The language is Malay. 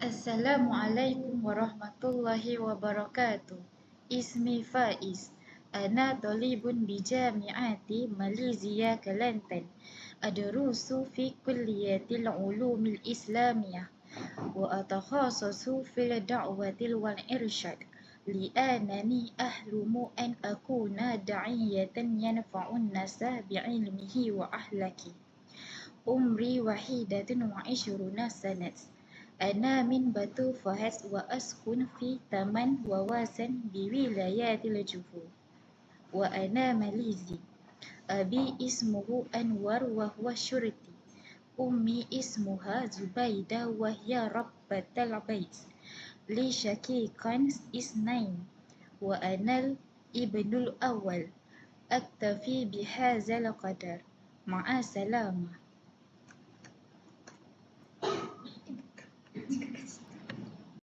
Assalamualaikum warahmatullahi wabarakatuh. Ismi Faiz. Ana talibun bijami'ati Malaysia Kelantan. Adrusu fi kulliyatil ulumil islamiyah wa atakhasasu fil da'watil wal irsyad. Li'anani ahlumu an akuna da'iyatan yanfa'un nasa bi'ilmihi wa ahlaki. Umri wahidatun wa ishruna sanat. Ana min Batu Fahad wa askun fi Taman Wawasan biwilayatil Juhur. Wa ana Malizi. Abi ismuhu Anwar wa huwa syurti. Ummi ismuha Zubaida wa hiya rabbatal bait. Li syakikan isnain. Wa anal ibnul awal. Aktafi bihazal qadar. Ma'a salamah.